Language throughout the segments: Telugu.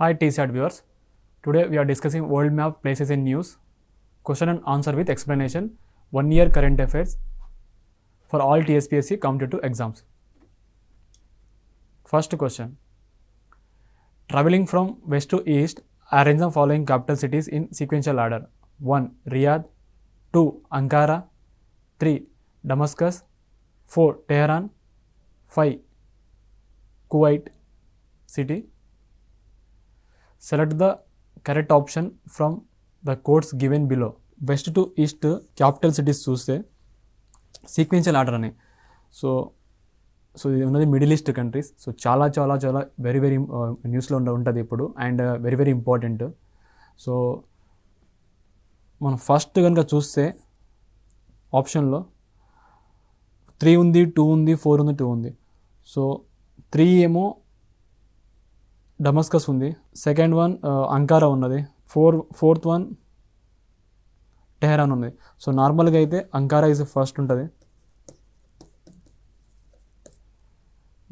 Hi TSAT viewers. Today we are discussing world map places in news. Question and answer with explanation. 1 year current affairs for all TSPSC competitive exams. First question. Traveling from west to east, arrange the following capital cities in sequential order. 1. Riyadh. 2. Ankara. 3. Damascus. 4. Tehran. 5. Kuwait city. Select the correct option from the codes given below. West to east capital cities చూస్తే సీక్వెన్షియల్ ఆర్డర్ అని సో ఇది ఉన్నది మిడిల్ ఈస్ట్ కంట్రీస్. సో చాలా చాలా చాలా వెరీ వెరీ న్యూస్లో ఉంటుంది ఇప్పుడు and very very important. So మనం ఫస్ట్ కనుక చూస్తే ఆప్షన్లో 3 ఉంది, 2 ఉంది, 4 ఉంది, 2 ఉంది. సో 3 ఏమో డమస్కస్ ఉంది, సెకండ్ వన్ అంకారా ఉన్నది, ఫోర్త్ వన్ టెహరాన్ ఉంది. సో నార్మల్గా అయితే అంకారా ఈజ్ ఫస్ట్ ఉంటుంది,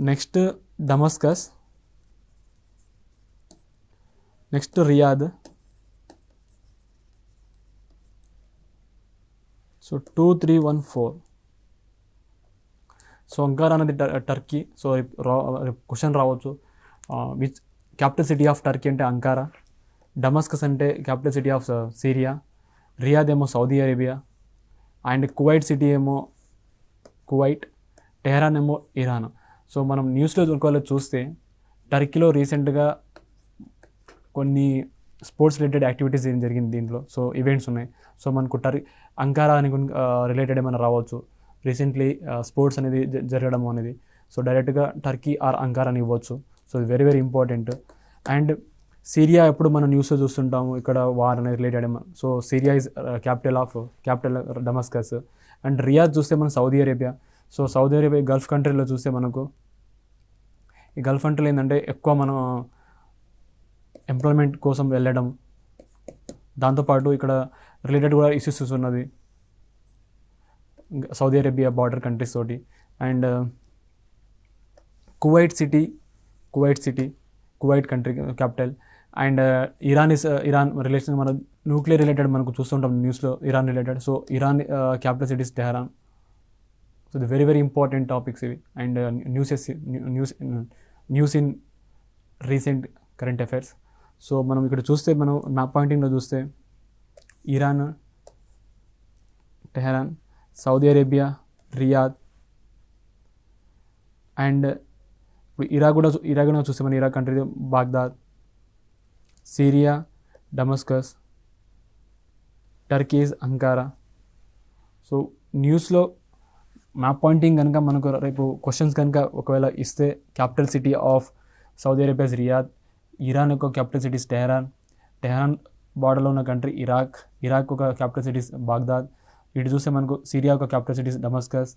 next Damascus, next Riyadh. So 2, 3, 1, 4. So Ankara అనేది టర్కీ. సో క్వశ్చన్ రావచ్చు which capital city of Turkey అంటే అంకారా, డమస్కస్ అంటే capital city of Syria, Riyadh ఏమో Saudi Arabia, and Kuwait City ఏమో కువైట్, టెహరాన్ ఏమో ఇరాన్. సో మనం న్యూస్లో ఒకవేళ చూస్తే టర్కీలో రీసెంట్గా కొన్ని స్పోర్ట్స్ రిలేటెడ్ యాక్టివిటీస్ ఏం జరిగింది దీంట్లో. సో ఈవెంట్స్ ఉన్నాయి. సో మనకు అంకారా అని రిలేటెడ్ ఏమైనా రావచ్చు, రీసెంట్లీ స్పోర్ట్స్ అనేది జరగడం అనేది. సో డైరెక్ట్గా టర్కీ ఆర్ అంకారా అని ఇవ్వచ్చు. సో ఇది very very important. And Syria ఎప్పుడు మనం న్యూస్లో చూస్తుంటాము, ఇక్కడ వార్ అనేది related. So Syria is capital Damascus. And Riyadh చూస్తే మనం Saudi Arabia. So Saudi Arabia Gulf కంట్రీలో చూస్తే మనకు ఈ గల్ఫ్ కంట్రీలో ఏంటంటే ఎక్కువ మనం ఎంప్లాయ్మెంట్ కోసం వెళ్ళడం, దాంతోపాటు ఇక్కడ రిలేటెడ్ కూడా ఇష్యూస్ ఉన్నది సౌదీ అరేబియా బార్డర్ కంట్రీస్ తోటి. And Kuwait country capital. And Iran relation మన న్యూక్లియర్ రిలేటెడ్ మనకు చూస్తుంటాం న్యూస్లో Iran related. So Iran capital city's Tehran. So ఇది వెరీ వెరీ ఇంపార్టెంట్ టాపిక్స్ ఇవి. And news in recent current affairs. So మనం ఇక్కడ చూస్తే మనం మ్యాప్ పాయింటింగ్లో చూస్తే Iran, Tehran, Saudi Arabia, Riyadh. And ఇప్పుడు ఇరాక్ కూడా చూస్తే మన Iraq country Baghdad, Syria, Damascus, turkeys Ankara. So న్యూస్లో మ్యాప్ పాయింటింగ్ కనుక మనకు రేపు క్వశ్చన్స్ కనుక ఒకవేళ ఇస్తే capital city of Saudi Arabia's Riyadh, Iran యొక్క క్యాపిటల్ సిటీస్ టెహరాన్ బార్డర్లో ఉన్న కంట్రీ ఇరాక్ ఒక క్యాపిటల్ సిటీస్ బాగ్దాద్. ఇటు చూస్తే మనకు సిరియా ఒక capital city's Damascus.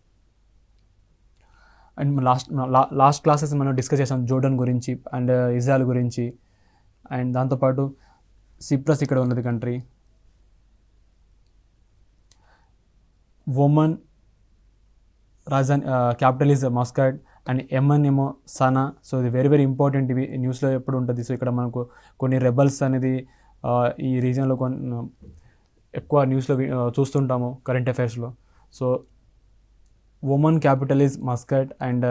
And last classes మనం డిస్కస్ చేసాం జోర్డన్ గురించి అండ్ ఇజ్రాయెల్ గురించి. అండ్ దాంతోపాటు సిప్రస్ ఇక్కడ ఉన్నది కంట్రీ, ఒమన్ రాజధాని capital is Muscat, and Yemen ఏమో సనా. సో ఇది వెరీ వెరీ ఇంపార్టెంట్, ఇవి న్యూస్లో ఎప్పుడు ఉంటుంది. సో ఇక్కడ మనకు కొన్ని రెబల్స్ అనేది ఈ రీజియన్లో ఎక్కువ న్యూస్లో చూస్తుంటాము కరెంట్ అఫైర్స్లో. So Oman capital is Muscat and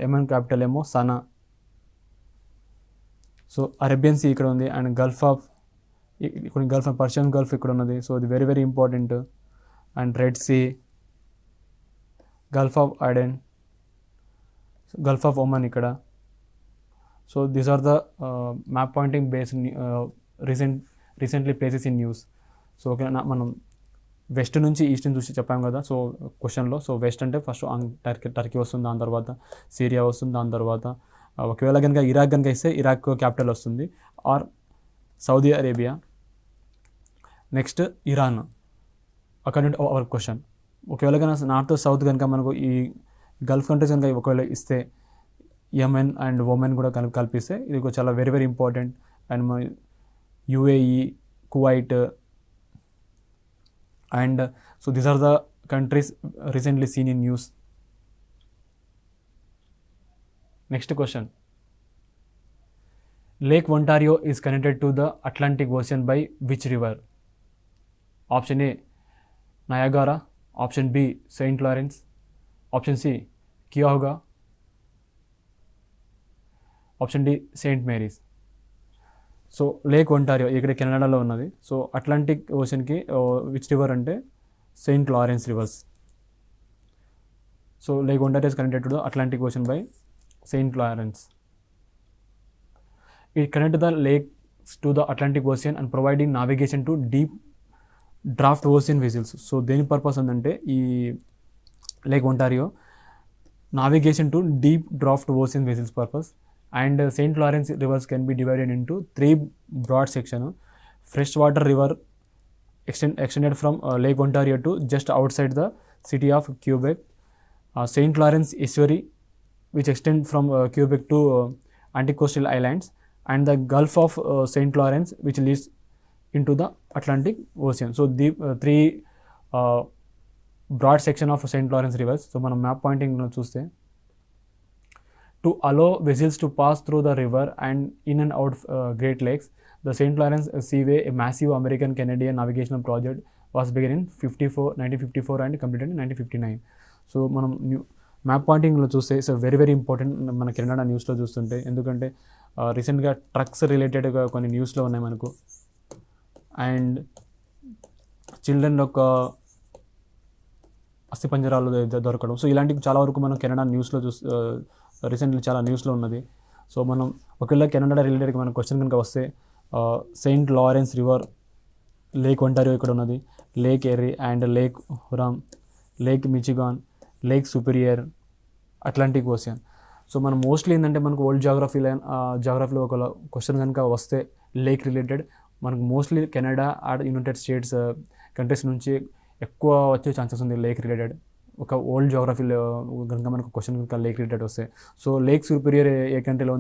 Yemen capital ఏమో సనా. సో అరేబియన్ సీ ఇక్కడ ఉంది. అండ్ పర్షియన్ గల్ఫ్ ఇక్కడ ఉన్నది. సో ఇది very very important. And Red Sea, Gulf of Aden, Gulf of Oman ఇక్కడ. So these are the map pointing based recently places in news. So okay, మనం వెస్ట్ నుంచి ఈస్ట్ని చూసి చెప్పాం కదా. సో క్వశ్చన్లో సో వెస్ట్ అంటే ఫస్ట్ టర్కీ వస్తుంది, దాని తర్వాత సిరియా వస్తుంది, దాని తర్వాత ఒకవేళ కనుక ఇరాక్ కనుక ఇస్తే ఇరాక్ క్యాపిటల్ వస్తుంది or Saudi Arabia. Next Iran according to our question. ఒకవేళ కనుక నార్త్ సౌత్ కనుక మనకు ఈ గల్ఫ్ కంట్రీస్ కనుక ఒకవేళ ఇస్తే యెమెన్ అండ్ ఒమెన్ కూడా కల్పిస్తే ఇది చాలా very very important. And UAE, Kuwait. And so these are the countries recently seen in news. Next question. Lake Ontario is connected to the Atlantic Ocean by which river? Option A, Niagara. Option B, St. Lawrence. Option C, Cuyahoga. Option D, St. Mary's. So lake Ontario ఇక్కడ కెనడాలో ఉన్నది. సో అట్లాంటిక్ ఓషన్కి విచ్ రివర్ అంటే Saint Lawrence reverse. So lake Ontario is connected to the Atlantic ocean by Saint Lawrence. It connect the lakes to the Atlantic ocean and providing navigation to deep draft ocean vessels. So దేని పర్పస్ ఉందంటే ఈ lake Ontario navigation to deep draft ocean vessels purpose. And St. Lawrence rivers can be divided into 3 broad sections. Freshwater river extended from Lake Ontario to just outside the city of Quebec. St. Lawrence estuary, which extend from Quebec to Anticoastal Islands, and the Gulf of St. Lawrence, which leads into the Atlantic Ocean. So the 3 broad section of St. Lawrence rivers. So మనం మ్యాప్ పాయింటింగ్ చూస్తే, to allow vessels to pass through the river and in and out Great Lakes, the St. Lawrence Seaway, a massive American-Canadian navigational project, was begun in 1954 and completed in 1959. So మనం మ్యాప్ పాయింటింగ్లో చూస్తే ఇట్స్ వెరీ వెరీ ఇంపార్టెంట్ మన కెనడా న్యూస్లో చూస్తుంటే. ఎందుకంటే రీసెంట్గా ట్రక్స్ రిలేటెడ్గా కొన్ని న్యూస్లో ఉన్నాయి మనకు. అండ్ చిల్డ్రన్ యొక్క అస్థిపంజరాలు దొరకడం. సో ఇలాంటివి చాలా వరకు మనం కెనడా న్యూస్లో రీసెంట్లీ చాలా న్యూస్లో ఉన్నది. సో మనం ఒకవేళ కెనడా రిలేటెడ్గా మన క్వశ్చన్ కనుక వస్తే, Saint Lawrence river, lake Ontario ఇక్కడ ఉన్నది, lake err and lake Hurun, lake Michigan, lake superior, Atlantic ocean. So మనం మోస్ట్లీ ఏంటంటే మనకు ఓల్డ్ జాగ్రఫీలో ఒక క్వశ్చన్ కనుక వస్తే లేక్ రిలేటెడ్, మనకు mostly Canada and United states countries నుంచి ఎక్కువ వచ్చే ఛాన్సెస్ ఉంది లేక్ రిలేటెడ్. ఒక ఓల్డ్ జాగ్రఫీలో కనుక మనకు క్వశ్చన్ కనుక లేక్ రిలేటెడ్ వస్తే. సో లేక్ సుపీరియర్ ఏ కంట్రీలో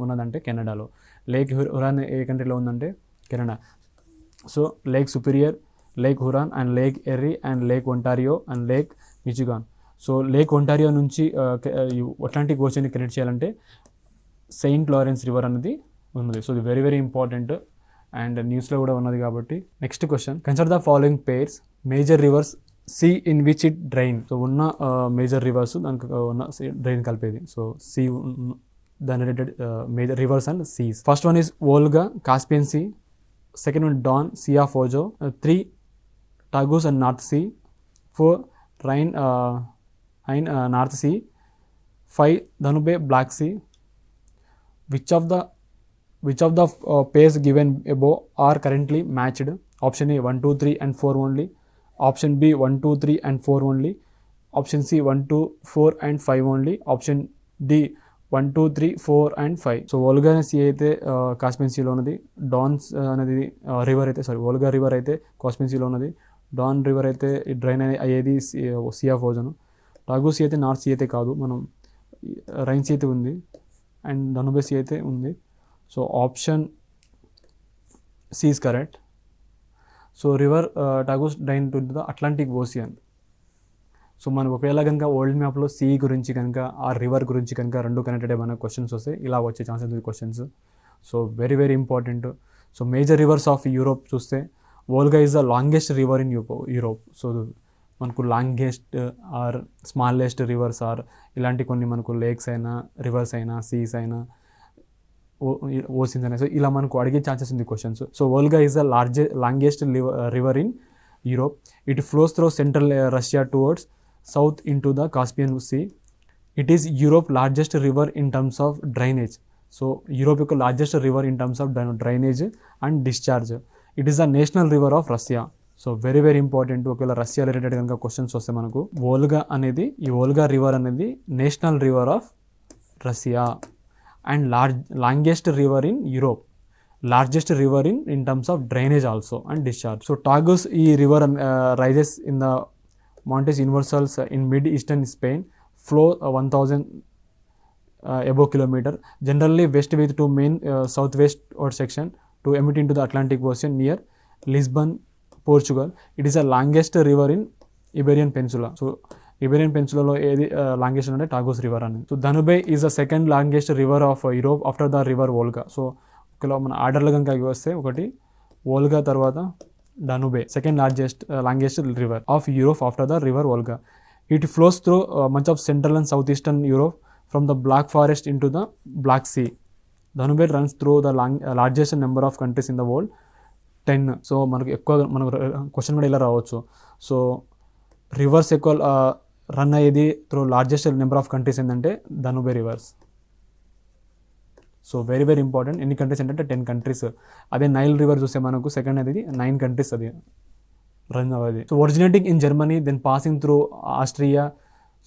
ఉన్నదంటే కెనడాలో. లేక్ హురాన్ ఏ కంట్రీలో ఉందంటే Canada. So lake superior, lake Hurun and lake err and lake Ontario and lake Michigan. So lake Ontario నుంచి అట్లాంటిక్ ఓషన్ని కనెక్ట్ చేయాలంటే సెయింట్ లారెన్స్ రివర్ అనేది ఉన్నది. సో ఇది వెరీ వెరీ ఇంపార్టెంట్ అండ్ న్యూస్లో కూడా ఉన్నది కాబట్టి. Next question, consider the following pairs major rivers sea in which it drain. So ఉన్న మేజర్ రివర్స్ దానికి ఉన్న డ్రైన్ కలిపేది. సో సీ దాని related major rivers and seas. First one is Volga, Caspian Sea. Second one Don, Sea of Azov. 3 Tagus and North Sea. 4 Rhine North Sea. 5 Danube, Black Sea. Which of the pairs given above are currently matched? Option A 1, 2, 3 and 4 only. Option B 1, 2, 3 and 4 only. Option C 1, 2, 4 and 5 only. Option D 1, 2, 3, 4 and 5. So Volga see అయితే కాస్పియన్ సీలో ఉన్నది. డాన్స్ అనేది రివర్ అయితే వోల్గా రివర్ అయితే కాస్పియన్ సీలో ఉన్నది. డాన్ రివర్ అయితే డ్రైన్ అయ్యేది సీ ఆఫ్ ఓజన్. టాగూ సీ అయితే నార్త్ సీ అయితే కాదు, మనం రైన్ సీ అయితే ఉంది అండ్ ధనుబే సీ అయితే ఉంది. So option C is correct. So river Tagus drain to the Atlantic Ocean. So మనం ఒకవేళ కనుక ఓల్డ్ మ్యాప్లో సీ గురించి కనుక ఆ రివర్ గురించి కనుక రెండు కనెక్టెడ్ ఏమైనా క్వశ్చన్స్ వస్తే ఇలా వచ్చే ఛాన్సెస్ ఉంది questions. So very very important. So major rivers of Europe చూస్తే Volga is the longest river in Europe. So మనకు longest or smallest rivers or ఇలాంటి కొన్ని మనకు లేక్స్ అయినా రివర్స్ అయినా సీస్ అయినా ఓషన్స్ అయినా సో ఇలా మనకు అడిగే ఛాన్సెస్ ఉంది questions. So Volga is the longest river in Europe. It flows through central Russia towards south into the Caspian Sea. It is Europe largest river in terms of drainage. So Europe యొక్క largest river in terms of drainage and discharge. It is the national river of Russia. So very very important. ఒకవేళ రష్యా రిలేటెడ్ కనుక క్వశ్చన్స్ వస్తే మనకు వోల్గా అనేది ఈ వోల్గా రివర్ అనేది national river of Russia and longest river in Europe, largest river in terms of drainage also and discharge. So Tagus ఈ river rises in the Montes Universals in mid-eastern Spain, flow 1000 above kilometer, generally west with two main southwestward section to emit into the Atlantic Ocean near Lisbon, Portugal. It is the longest river in Iberian Peninsula. So Iberian Peninsula lo edi longest ante Tagus river ani. So Danube is the second longest river of Europe after the river Volga. So మన ఆర్డర్లో కనుక వస్తే ఒకటి వోల్గా, తర్వాత Danube, second longest river of Europe after the river Volga. It flows through much of central and south eastern Europe from the Black Forest into the Black Sea. Danube runs through the largest number of countries in the world 10. So మనకు క్వశ్చన్ కూడా ఇలా రావచ్చు. సో రివర్స్ ఎక్కువ రన్ అయ్యేది through largest number of countries ఏంటంటే Danube rivers. So very very important. ఎన్ని కంట్రీస్ అంటే 10 కంట్రీస్. అదే నైల్ రివర్ చూస్తే మనకు సెకండ్ అనేది 9 కంట్రీస్ అది రన్ అవ్వదు. So originating in Germany, then passing through Austria,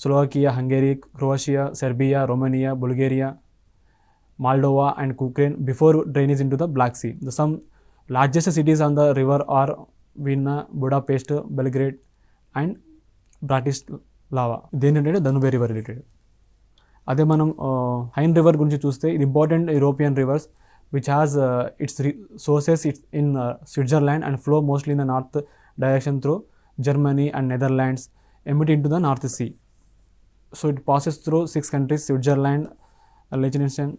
Slovakia, Hungary, Croatia, Serbia, Romania, Bulgaria, Moldova and Ukraine before drainage into the Black Sea. The some largest cities on the river are Vienna, Budapest, Belgrade and Bratislava. దేనికంటే ధనుబే రివర్ రిలేటెడ్. అదే మనం హైన్ రివర్ గురించి చూస్తే ఇది important European rivers which has its sources in Switzerland and flow mostly in the north direction through Germany and Netherlands emit into the North Sea. So it passes through 6 countries, Switzerland, Liechtenstein,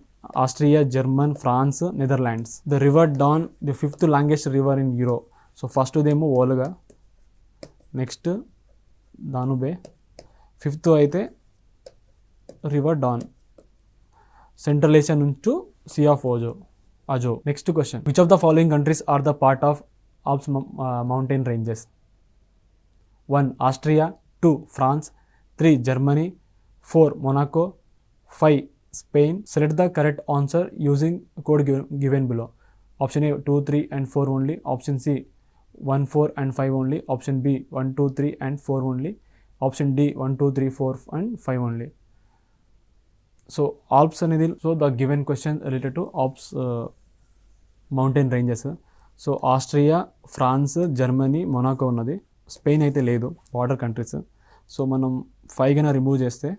Austria, German, France, Netherlands. The river Don, the 5th longest river in Europe. So first దేమో వోల్గా, నెక్స్ట్ దానుబే, 5th అయితే రివర్ డాన్, సెంట్రల్ ఏషియా నుంచి sea of Azov. Next question, which of the following countries are the part of Alps mountain ranges? 1 Austria, 2 France, 3 Germany, 4 Monaco, 5 Spain. Select the correct answer using code given below. Option A 2, 3 and 4 only. Option C 1, 4 and 5 only. Option B 1, 2, 3 and 4 only. Option D 1, 2, 3, 4 and 5 only. So Alps అనేది, so the given question related to Alps mountain ranges. So Austria, France, Germany, Monaco ఉన్నది. స్పెయిన్ అయితే లేదు, బార్డర్ కంట్రీస్. సో మనం 5 గన రిమూవ్ చేస్తే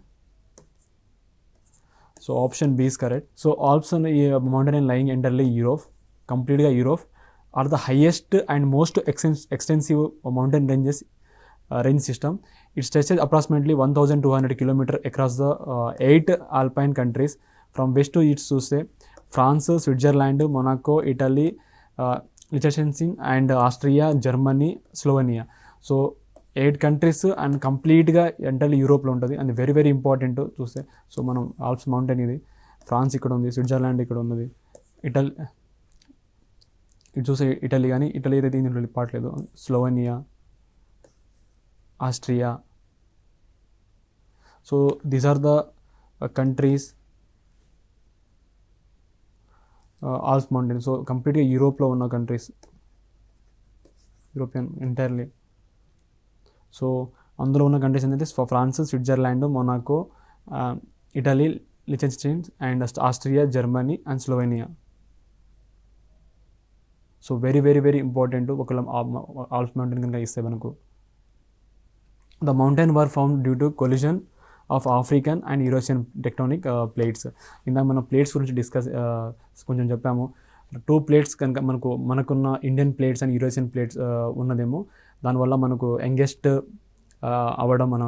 so option B is correct. So Alps ఈ మౌంటైన్ లయింగ్ ఎంటర్లీ యూరోప్, కంప్లీట్గా Europe, or the highest and most extensive mountain range system. It stretches approximately 1200 km across the 8 alpine countries. From west to east చూస్తే France, Switzerland, Monaco, Italy, Liechtenstein and Austria, Germany, Slovenia. So 8 countries and కంప్లీట్గా ఎంటర్లీ యూరోప్లో ఉంటుంది. అండ్ వెరీ వెరీ ఇంపార్టెంట్ చూస్తే. సో మనం ఆల్ప్స్ మౌంటైన్ ఇది, ఫ్రాన్స్ ఇక్కడ ఉంది, స్విట్జర్లాండ్ ఇక్కడ ఉన్నది, ఇటు చూస్తే ఇటలీ, కానీ ఇటలీ అయితే దీనిలో పాటలేదు, Slovenia, Austria. So these are the countries Alps mountain. So కంప్లీట్గా యూరోప్లో ఉన్న కంట్రీస్, యూరోపియన్ ఎంటైర్లీ. సో అందులో ఉన్న కంట్రీస్ ఏంటంటే France, Switzerland, Monaco, Italy, Liechtenstein and Austria, Germany and Slovenia. So very very very important. ఒకవేళ ఆల్ప్స్ మౌంటైన్ కనుక ఇస్తే మనకు, the mountain were found due to collision of African and European tectonic plates. ఇందాక మనం ప్లేట్స్ గురించి కొంచెం చెప్పాము. 2 ప్లేట్స్ కనుక మనకున్న Indian plates and European plates ఉన్నదేమో, దానివల్ల మనకు యంగెస్ట్ అవ్వడం మన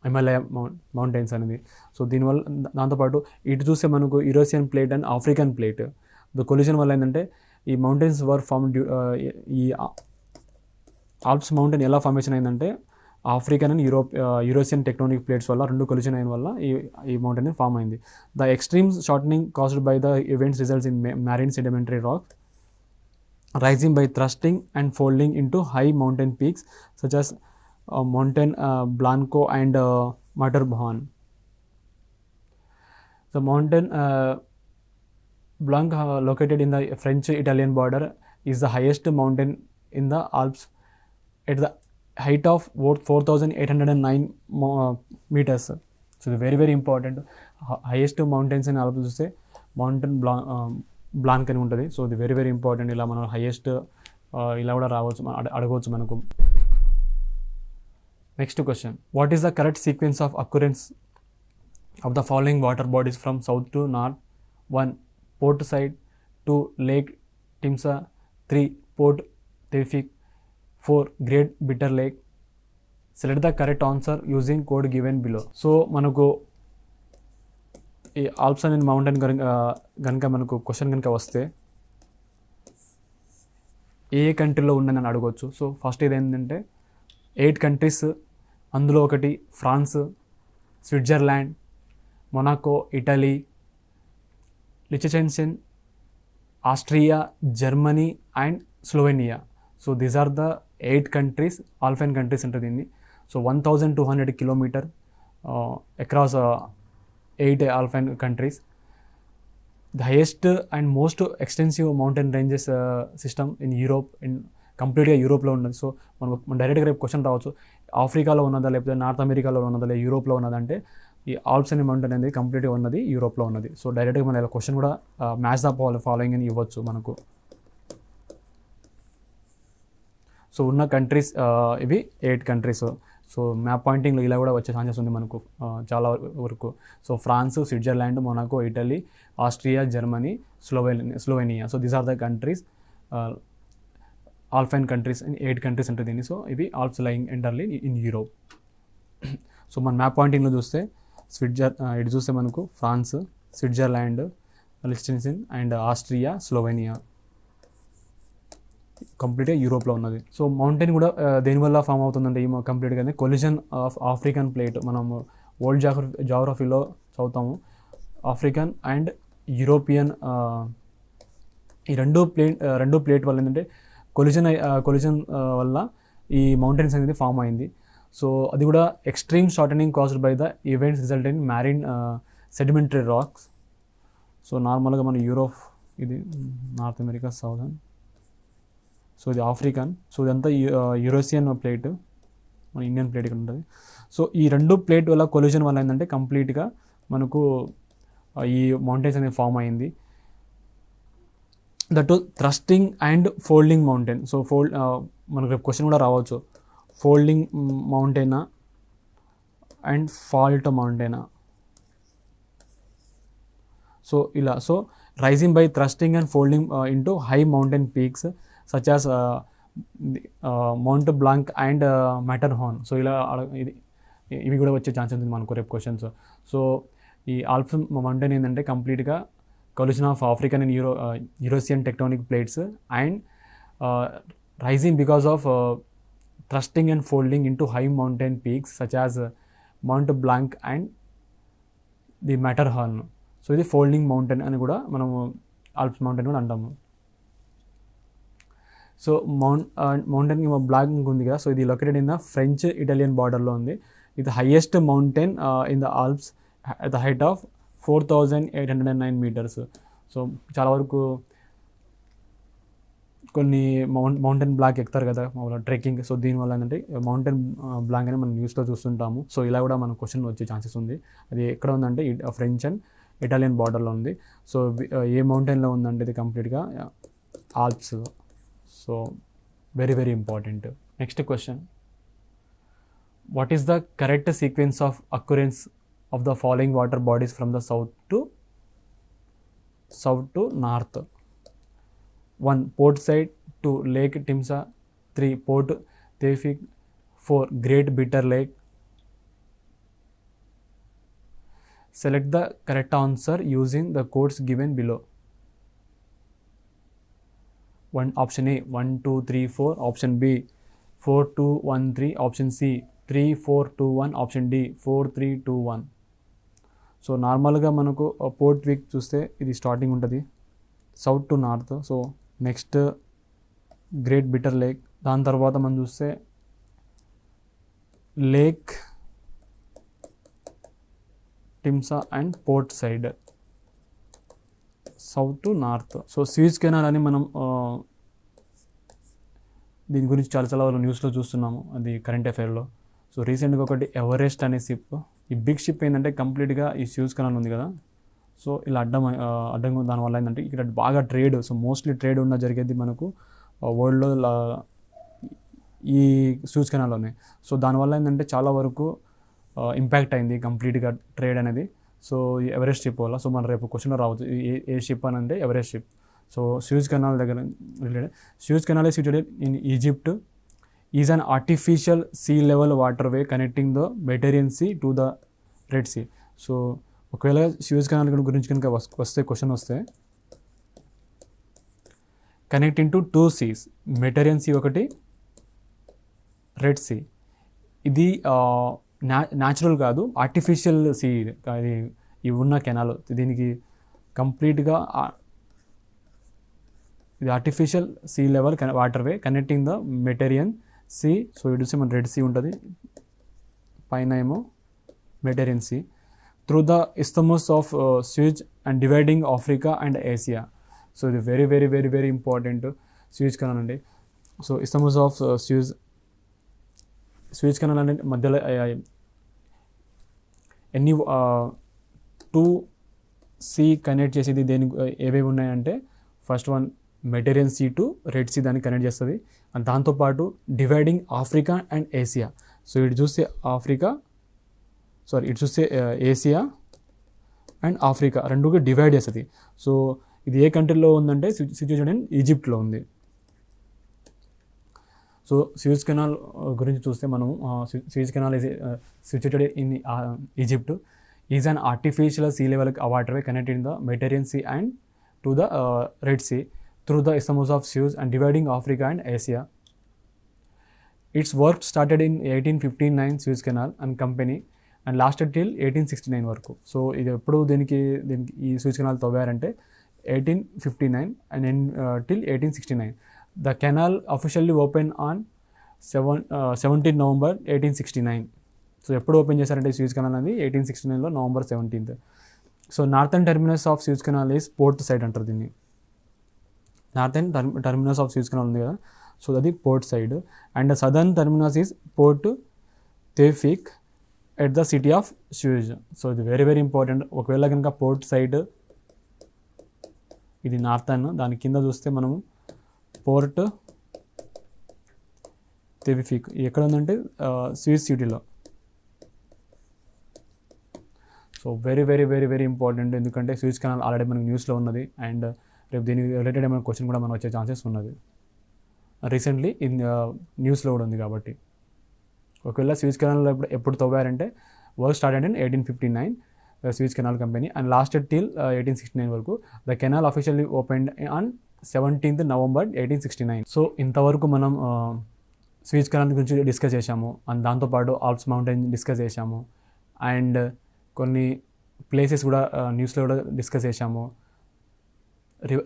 హిమాలయ మౌంటైన్స్ అనేది. సో దీనివల్ల దాంతోపాటు ఇటు చూస్తే మనకు European plate and African plate the collision వల్ల ఏంటంటే ఈ మౌంటైన్స్ వర్ ఫార్మ్ ఈ ఆల్ప్స్ మౌంటైన్ ఎలా ఫార్మేషన్ అయిందంటే African and European tectonic plates వల్ల 2 కొలిజన్ అయిన వల్ల ఈ మౌంటైన్ ఫామ్ అయింది. The extreme shortening caused by the events results in marine sedimentary rocks rising by thrusting and folding into high mountain peaks such as Mountain Blanco and Matterhorn. The Mountain Blanc located in the French-Italian border is the highest mountain in the Alps at the height of 4,809 meters. So the very very important highest mountains in Alps చూస్తే Mountain Blanc అని ఉంటుంది. సో ఇది వెరీ వెరీ ఇంపార్టెంట్. ఇలా మనం హైయెస్ట్ ఇలా కూడా రావచ్చు, అడగవచ్చు మనకు. Next question, what is the correct sequence of occurrence of the following water bodies from south to north? 1 Port Said, 2 Lake Timsah, 3 Port Tewfik, 4 Great Bitter Lake. Select the correct answer using code given below. So మనకు ఈ ఆల్ప్స్ అనే మౌంటైన్ కనుక మనకు క్వశ్చన్ కనుక వస్తే ఏ కంట్రీలో ఉందని అడగవచ్చు. సో ఫస్ట్ ఇది ఏంటంటే 8 కంట్రీస్, అందులో ఒకటి France, Switzerland, Monaco, Italy, Liechtenstein, Austria, Germany and Slovenia. So these are the 8 countries, Alpine countries ఉంటుంది దీన్ని. So 1200 kilometer across 8 Alpine countries. The highest and most extensive mountain ranges system in Europe, కంప్లీట్గా యూరోప్లో ఉన్నది. సో మనం డైరెక్ట్గా రేపు క్వశ్చన్ రావచ్చు, ఆఫ్రికాలో ఉన్నదా, లేకపోతే నార్త్ అమెరికాలో ఉన్నదా, లేదా యూరోప్లో ఉన్నదంటే ఈ ఆల్ప్స్ అనే మౌంటైన్ అనేది కంప్లీట్గా ఉన్నది యూరోప్లో ఉన్నది. సో డైరెక్ట్గా మన క్వశ్చన్ కూడా మ్యాచ్ ద ఫాలోయింగ్ అని ఇవ్వచ్చు మనకు. సో ఉన్న కంట్రీస్ ఇవి 8 కంట్రీస్. సో మ్యాప్ పాయింటింగ్లో ఇలా కూడా వచ్చే ఛాన్సెస్ ఉంది మనకు చాలా వరకు. So France, Switzerland, Monaco, Italy, Austria, Germany, Slovenia. So these are the countries, Alpine countries. 8 countries ఉంటుంది దీన్ని. సో ఇవి Alps lying entirely in Europe. So మన మ్యాప్ పాయింటింగ్లో చూస్తే ఇటు చూస్తే మనకు France, Switzerland, Liechtenstein and Austria, Slovenia కంప్లీట్గా యూరోప్లో ఉన్నది. సో మౌంటైన్ కూడా దేనివల్ల ఫామ్ అవుతుందంటే ఈ కంప్లీట్గా కొలిజన్ ఆఫ్ ఆఫ్రికన్ ప్లేట్. మనము వరల్డ్ జాగ్రఫీలో చదువుతాము. ఆఫ్రికన్ అండ్ యూరోపియన్ ఈ రెండు ప్లేట్ వల్ల ఏంటంటే కొలిజన్ వల్ల ఈ మౌంటైన్స్ అనేది ఫామ్ అయింది. సో అది కూడా extreme shortening caused by the events result in marine sedimentary rocks. So నార్మల్గా మన యూరోప్, ఇది నార్త్ అమెరికా సౌదర్న్, సో ఇది ఆఫ్రికన్. సో ఇదంతా యూరోసియన్ ప్లేట్, మన ఇండియన్ ప్లేట్ ఇక్కడ ఉంటుంది. సో ఈ రెండు ప్లేట్ వల్ల కొలిజన్ వల్ల ఏంటంటే కంప్లీట్గా మనకు ఈ మౌంటైన్స్ అనేది ఫామ్ అయింది. That thrusting and folding mountain. So మనకు రేపు క్వశ్చన్ కూడా రావచ్చు, ఫోల్డింగ్ మౌంటైనా అండ్ ఫాల్ట్ మౌంటైనా. సో ఇలా, so rising by thrusting and folding into high mountain peaks such as Mont Blanc and Matterhorn. So ఇలా ఇవి కూడా వచ్చే ఛాన్స్ ఉంది మనకు రేపు క్వశ్చన్స్. సో ఈ ఆల్ప్స్ మౌంటైన్ ఏంటంటే కంప్లీట్గా collision of African and Eurasian tectonic plates and rising because of thrusting and folding into high mountain peaks such as Mont Blanc and the Matterhorn. So ఇది ఫోల్డింగ్ మౌంటైన్ అని కూడా మనము ఆల్ప్స్ మౌంటైన్ కూడా అంటాము. సో మౌంటైన్ బ్లాక్ ఉంది కదా, సో ఇది located in the French Italian బార్డర్లో ఉంది. ఇది highest mountain in the Alps at the height of 4809 meters. So చాలా వరకు కొన్ని మౌంటైన్ బ్లాక్ ఎక్కుతారు కదా ట్రెక్కింగ్. సో దీనివల్ల ఏంటంటే మౌంటైన్ బ్లాక్ అని మనం న్యూస్లో చూస్తుంటాము. సో ఇలా కూడా మన క్వశ్చన్ వచ్చే ఛాన్సెస్ ఉంది. అది ఎక్కడ ఉందంటే ఫ్రెంచ్ అండ్ ఇటాలియన్ బార్డర్లో ఉంది. సో ఏ మౌంటైన్లో ఉందంటే ఇది కంప్లీట్గా Alps. So very very important. Next question, what is the correct sequence of occurrence of the following water bodies from the south to north? 1 Port Said, 2 Lake Timsah, 3 Port Tewfik, 4 Great Bitter Lake. Select the correct answer using the codes given below. Option A 1 2 3 4, option B 4 2 1 3, option C 3 4 2 1, option D 4 3 2 1. So నార్మల్గా మనకు పోర్ట్ వీక్ చూస్తే ఇది స్టార్టింగ్ ఉంటుంది south to north. So next Great Bitter Lake, దాని తర్వాత మనం చూస్తే Lake Timsah and Port Said, south to north. So Suez Canal అని మనం దీని గురించి చాలా న్యూస్లో చూస్తున్నాము, అది కరెంట్ అఫైర్లో. సో రీసెంట్గా ఒకటి ఎవరెస్ట్ అనే షిప్, ఈ బిగ్ షిప్ ఏంటంటే కంప్లీట్గా ఈ సూయజ్ కెనాల్ ఉంది కదా, సో ఇలా అడ్డంగా దానివల్ల ఏంటంటే ఇక్కడ బాగా ట్రేడ్, సో మోస్ట్లీ ట్రేడ్ జరిగేది మనకు వరల్డ్లో ఈ సూయజ్ కెనాల్లోనే. సో దానివల్ల ఏంటంటే చాలా వరకు ఇంపాక్ట్ అయింది కంప్లీట్గా ట్రేడ్ అనేది. సో ఈ ఎవరెస్ట్ షిప్ వల్ల. సో మన రేపు క్వశ్చన్లో రావచ్చు ఏ షిప్ అని అంటే Everest ship. So Suez Canal దగ్గర related. Suez Canal is situated in Egypt, is an artificial sea level waterway connecting the Mediterranean Sea to the Red Sea. So ఒకవేళ సూయజ్ కెనాల్ గురించి కనుక వస్తే క్వశ్చన్ వస్తే connecting to 2 seas, Mediterranean Sea ఒకటి, రెడ్ సీ. ఇది న్యాచురల్ కాదు, ఆర్టిఫిషియల్ సీ. అది ఇవి ఉన్న కెనాల్, దీనికి కంప్లీట్గా ఇది artificial sea level water way connecting the Mediterranean Sea. So ఇటు చూస్తే మన రెడ్ సీ ఉంటుంది, పైన ఏమో Mediterranean Sea, through the isthmus of Suez and dividing Africa and Asia. So ఇది very very very very important Suez canal అండి. సో ఇస్థమస్ ఆఫ్ సూయజ్ కెనాల్ అంటే మధ్యలో ఎన్ని 2 సీ కనెక్ట్ చేసేది దేనికి ఏవేవి ఉన్నాయంటే, first one Mediterranean Sea to Red Sea దాన్ని కనెక్ట్ చేస్తుంది. అండ్ దాంతోపాటు dividing Africa and Asia. So ఇటు చూస్తే ఇటు చూస్తే ఏషియా అండ్ ఆఫ్రికా రెండుగా డివైడ్ చేస్తుంది. సో ఇది ఏ కంట్రీలో ఉందంటే సిచ్యువేషన్ ఇన్ ఈజిప్ట్లో ఉంది. సో సూయజ్ కెనాల్ గురించి చూస్తే మనము Suez Canal is situated in Egypt, is an artificial sea level water way connected in the Mediterranean Sea and to the Red Sea through the isthmus of Suez and dividing Africa and Asia. Its work started in 1859 Suez Canal and Company and lasted till 1869 వరకు. సో ఇది ఎప్పుడు దీనికి ఈ Suez canal తవ్వారంటే 1859 and till 1869. The canal officially opened on 17 November 1869. So ఎప్పుడు ఓపెన్ చేశారంటే సూయజ్ కెనాల్ అనేది 1869లో November 17th. So northern terminus of Suez Canal is Port Said అంటారు దీన్ని. Northern terminus of Suez Canal ఉంది కదా, సో అది Port Said. And southern terminus is Port Tewfik at the city of Suez. So ఇది వెరీ వెరీ ఇంపార్టెంట్. ఒకవేళ కనుక పోర్ట్ సైడ్ ఇది నార్థన్, దాని కింద చూస్తే మనము పోర్ట్ తేఫిక్ ఎక్కడ ఉందంటే సూయజ్ సిటీలో. So very very very very important, ఎందుకంటే సూయజ్ కెనాల్ ఆల్రెడీ మనకు న్యూస్లో ఉన్నది. అండ్ రేపు దీనికి రిలేటెడ్ ఏమైనా క్వశ్చన్ కూడా మనం వచ్చే ఛాన్సెస్ ఉన్నది. రీసెంట్లీ న్యూస్లో కూడా ఉంది కాబట్టి. ఒకవేళ సూయజ్ కెనాల్ ఎప్పుడు తవ్వారంటే work started in 1859 Suez Canal Company and lasted till 1869 వరకు. The canal officially opened on 17th November 1869. So ఇంతవరకు మనం సూయజ్ కెనాల్ గురించి డిస్కస్ చేశాము. అండ్ దాంతోపాటు ఆల్ప్స్ మౌంటైన్ డిస్కస్ చేశాము. అండ్ కొన్ని ప్లేసెస్ కూడా న్యూస్లో కూడా డిస్కస్ చేశాము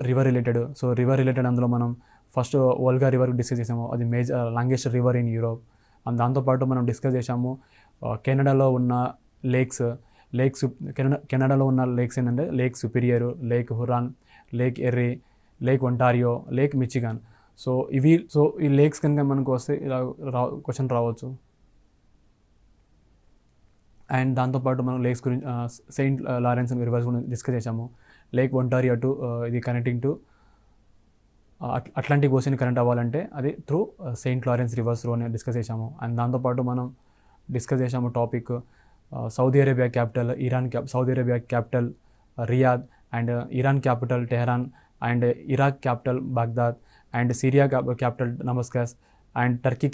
river related. So river related అందులో మనం ఫస్ట్ వోల్గా రివర్ డిస్కస్ చేసాము, అది longest river in Europe. And దాంతోపాటు మనం డిస్కస్ చేసాము కెనడాలో ఉన్న లేక్స్. కెనడాలో ఉన్న లేక్స్ ఏంటంటే lake superior, lake Hurun, lake err, lake Ontario, lake Michigan. So ఈ లేక్స్ కనుక మనకు వస్తే ఇలా క్వశ్చన్ రావచ్చు. అండ్ దాంతోపాటు మనం లేక్స్ గురించి సెయింట్ లారెన్స్ రివర్స్ గురించి డిస్కస్ చేసాము. లేక్ ఒంటారియో టు ఇది connecting to Atlantic Ocean connect అవ్వాలంటే అది త్రూ సెయింట్ లారెన్స్ రివర్స్ అని డిస్కస్ చేసాము. అండ్ దాంతోపాటు మనం డిస్కస్ చేసాము topic Saudi Arabia capital Saudi Arabia capital Riyadh, and Iran capital Tehran, and Iraq capital Baghdad, and Syria capital Damascus, and Turkey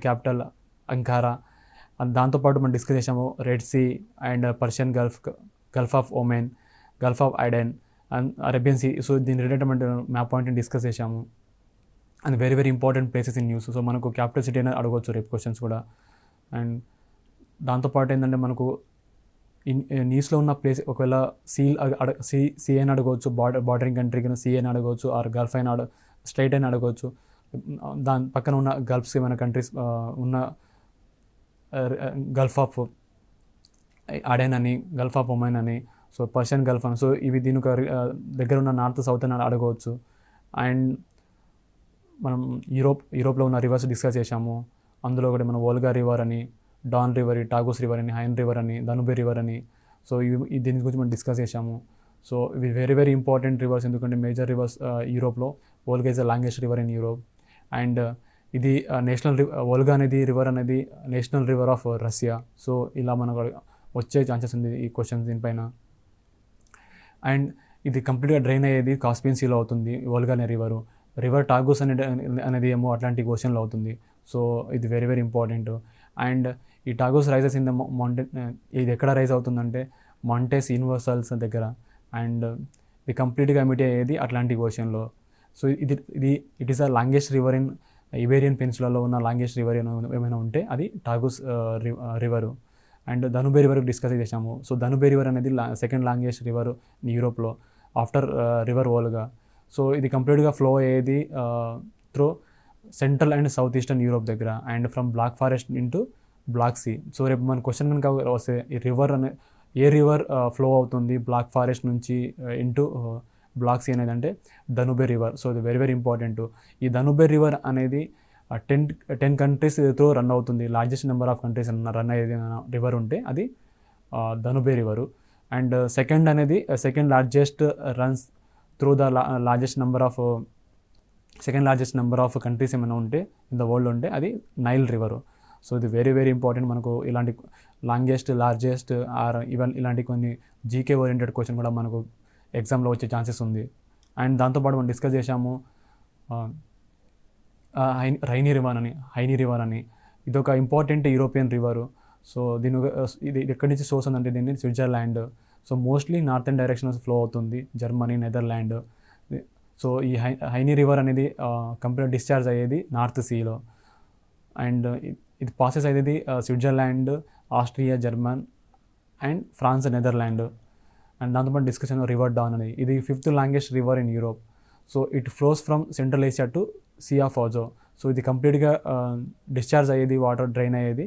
capital Ankara. And దాంతోపాటు మనం డిస్కస్ చేసాము Red Sea and Persian Gulf of Oman, Gulf of Aden and Arabian Sea. So దీని రిలేటెడ్ మ్యాప్ పాయింట్ని డిస్కస్ చేసాము. And very very important places in news. So మనకు క్యాపిటల్ సిటీ అనేది అడగవచ్చు రేపు క్వశ్చన్స్ కూడా. అండ్ దాంతోపాటు ఏంటంటే మనకు న్యూస్లో ఉన్న ప్లేస్ ఒకవేళ సీ అని అడగవచ్చు, బార్డరింగ్ కంట్రీ కింద సీ అని అడగవచ్చు, ఆర్ గల్ఫ్ అయినా స్ట్రైట్ అని అడగవచ్చు. దాని పక్కన ఉన్న గల్ఫ్స్ ఏమైనా కంట్రీస్ ఉన్న గల్ఫ్ ఆఫ్ అడెన్ అని, గల్ఫ్ ఆఫ్ ఒమెన్ అని, సో పర్షియన్ గల్ఫ్ అని. సో ఇవి దీని ఒక దగ్గర ఉన్న నార్త్ సౌత్ అని అడగవచ్చు. అండ్ మనం యూరోప్లో ఉన్న రివర్స్ డిస్కస్ చేసాము. అందులో ఒకటి మనం వోల్గా రివర్ అని, డాన్ రివర్, టాగోస్ రివర్ అని, హైన్ రివర్ అని, దనుబే రివర్ అని. సో ఇవి దీని గురించి మనం డిస్కస్ చేసాము. సో ఇవి వెరీ వెరీ ఇంపార్టెంట్ రివర్స్, ఎందుకంటే మేజర్ రివర్స్ యూరోప్లో. Volga is the longest river in Europe. And ఇది వోల్గా అనేది రివర్ అనేది national river of Russia. So ఇలా మనకు వచ్చే ఛాన్సెస్ ఉంది ఈ క్వశ్చన్స్ దీనిపైన. అండ్ ఇది కంప్లీట్గా డ్రైన్ అయ్యేది కాస్పియన్ సీలో అవుతుంది వోల్గా అనే రివర్ టాగోస్ అనేది ఏమో అట్లాంటిక్ ఓషన్లో అవుతుంది. సో ఇది వెరీ వెరీ ఇంపార్టెంట్. అండ్ ఈ టాగోస్ రైజెస్ ఇన్ ద మౌంటైన్, ఇది ఎక్కడ రైజ్ అవుతుందంటే మాంటెస్ యూనివర్సల్స్ దగ్గర. అండ్ ఇది కంప్లీట్గా ఎమిట్ అయ్యేది అట్లాంటిక్ ఓషన్లో. So it is the longest river in Iberian పెనిన్సులాలో ఉన్న లాంగెస్ట్ రివర్ ఏమైనా ఉంటే అది Tagus river. And Danube river discuss చేసాము. సో ధనుబే రివర్ అనేది సెకండ్ లాంగెస్ట్ రివర్ యూరోప్లో ఆఫ్టర్ రివర్ ఓల్గా. సో ఇది కంప్లీట్గా ఫ్లో అయ్యేది through central and south eastern Europe దగ్గర and from Black Forest into Black Sea. So రేపు మన క్వశ్చన్ కనుక వస్తే ఈ రివర్ ఏ రివర్ ఫ్లో అవుతుంది బ్లాక్ ఫారెస్ట్ నుంచి ఇంటూ బ్లాక్ సీ అనేది అంటే ధనుబే రివర్. సో ఇది వెరీ వెరీ ఇంపార్టెంట్. ఈ ధనుబే రివర్ అనేది 10 కంట్రీస్ త్రూ రన్ అవుతుంది. Largest number of countries run అయ్యేది రివర్ ఉంటే అది Danube river. And second largest runs through the largest number of countries ఏమైనా ఉంటే ఇన్ ద వరల్డ్ ఉంటే అది నైల్ రివరు. సో ఇది వెరీ వెరీ ఇంపార్టెంట్. మనకు ఇలాంటి లార్జెస్ట్ ఈవెన్ ఇలాంటి కొన్ని జీకే ఓరియంటెడ్ క్వశ్చన్ కూడా మనకు ఎగ్జామ్లో వచ్చే ఛాన్సెస్ ఉంది. అండ్ దాంతోపాటు మనం డిస్కస్ చేసాము హైనీ రివర్ అని. ఇది ఒక ఇంపార్టెంట్ యూరోపియన్ రివరు. సో ఇది ఎక్కడి నుంచి సోర్స్ ఉందంటే దీన్ని Switzerland. So mostly northern direction flow అవుతుంది, జర్మనీ, నెదర్లాండ్. సో ఈ హైనీ రివర్ అనేది కంప్లీట్ డిశ్చార్జ్ అయ్యేది నార్త్ సీలో. అండ్ ఇది పాసెస్ అయ్యేది Switzerland, Austria, German and France, Netherland. And దాంతోపాటు డిస్కషన్ రివర్ డాన్ అనేది ఇది 5th longest river in Europe. So it flows from central Asia to sea of Azov. So ఇది కంప్లీట్గా డిశ్చార్జ్ అయ్యేది, వాటర్ డ్రైన్ అయ్యేది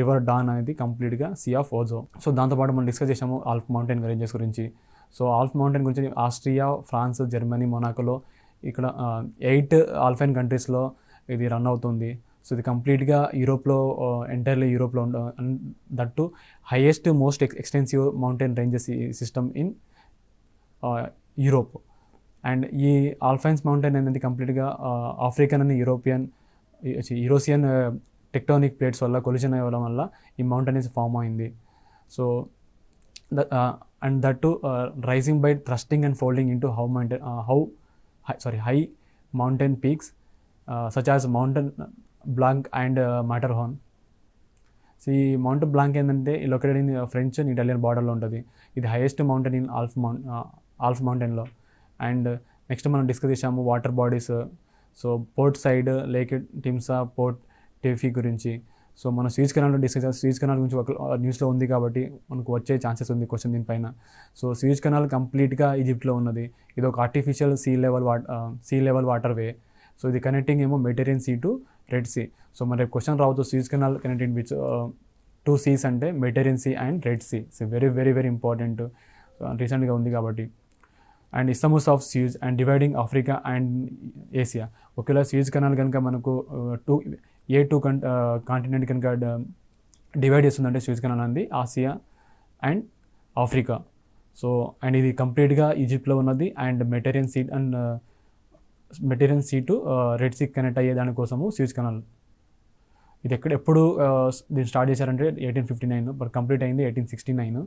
రివర్ డాన్ అనేది కంప్లీట్గా సీ ఆఫ్ ఓజో. సో దాంతోపాటు మనం డిస్కస్ చేసాము ఆల్ప్ మౌంటైన్ రేంజెస్ గురించి. సో ఆల్ప్ మౌంటైన్ గురించి ఆస్ట్రియా, ఫ్రాన్స్, జర్మనీ, మొనాకోలో ఇక్కడ 8 ఆల్పైన్ కంట్రీస్లో ఇది రన్ అవుతుంది. సో ఇది కంప్లీట్గా ఎంటైర్లీ యూరోప్లో that highest most extensive mountain ranges system in Europe. And ఈ ఆల్పైన్స్ మౌంటైన్ అనేది కంప్లీట్గా African and Eurasian tectonic plates వల్ల కొలిషన్ అవ్వడం వల్ల ఈ మౌంటైన్ అనేది ఫామ్ అయింది. So and that rising by thrusting and folding into high mountain peaks such as mountain Blanc and Matterhorn. So ఈ మౌంట్ బ్లాంక్ ఏంటంటే located in French and Italian బార్డర్లో ఉంటుంది. ఇది హైయెస్ట్ మౌంటైన్ ఇన్ ఆల్ప్ మౌంటైన్లో. అండ్ నెక్స్ట్ మనం డిస్కస్ చేసాము water bodies. So Port Said Lake Timsah, Port Tewfik గురించి. సో మనం సూయజ్ కెనాల్లో డిస్కస్ చేసాం. సూయజ్ కెనాల్ గురించి ఒక న్యూస్లో ఉంది కాబట్టి మనకు వచ్చే ఛాన్సెస్ ఉంది క్వశ్చన్ దీనిపైన. సో సూయజ్ కెనాల్ కంప్లీట్గా ఈజిప్ట్లో ఉన్నది. ఇది ఒక artificial sea level water way. So ఇది కనెక్టింగ్ ఏమో Mediterranean Sea to Red Sea. So మన రేపు క్వశ్చన్ రావచ్చు Suez Canal connecting which 2 seas అంటే Mediterranean Sea and Red Sea. So very very very important, రీసెంట్గా ఉంది కాబట్టి. And isthmus of Suez and dividing Africa and Asia. ఒకవేళ సూయజ్ కెనాల్ కనుక మనకు ఏ టూ కాంటినెంట్ కనుక డివైడ్ చేస్తుందంటే సూయజ్ కెనాల్ అనేది Asia and Africa. So and ఇది కంప్లీట్గా ఈజిప్ట్లో ఉన్నది and Mediterranean Sea to Red Sea connect అయ్యే దానికోసము సూయజ్ కెనాల్. ఇది ఎప్పుడు దీన్ని స్టార్ట్ చేశారంటే 1859, బట్ కంప్లీట్ అయింది 1869.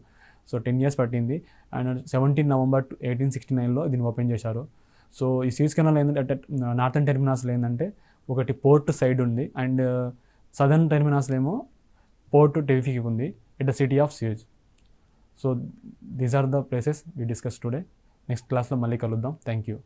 సో 10 years పట్టింది. అండ్ 17 November 1869లో దీన్ని ఓపెన్ చేశారు. సో ఈ సూయజ్ కెనాల్ ఏంటంటే నార్థన్ టెర్మినాస్లో ఏంటంటే ఒకటి పోర్ట్ సైడ్ ఉంది అండ్ సదర్న్ టెర్మినాస్లో ఏమో పోర్ట్ టెఫీకి ఉంది at the city of Suez. So these are the places we discuss today. Next క్లాస్లో మళ్ళీ కలుద్దాం. Thank you.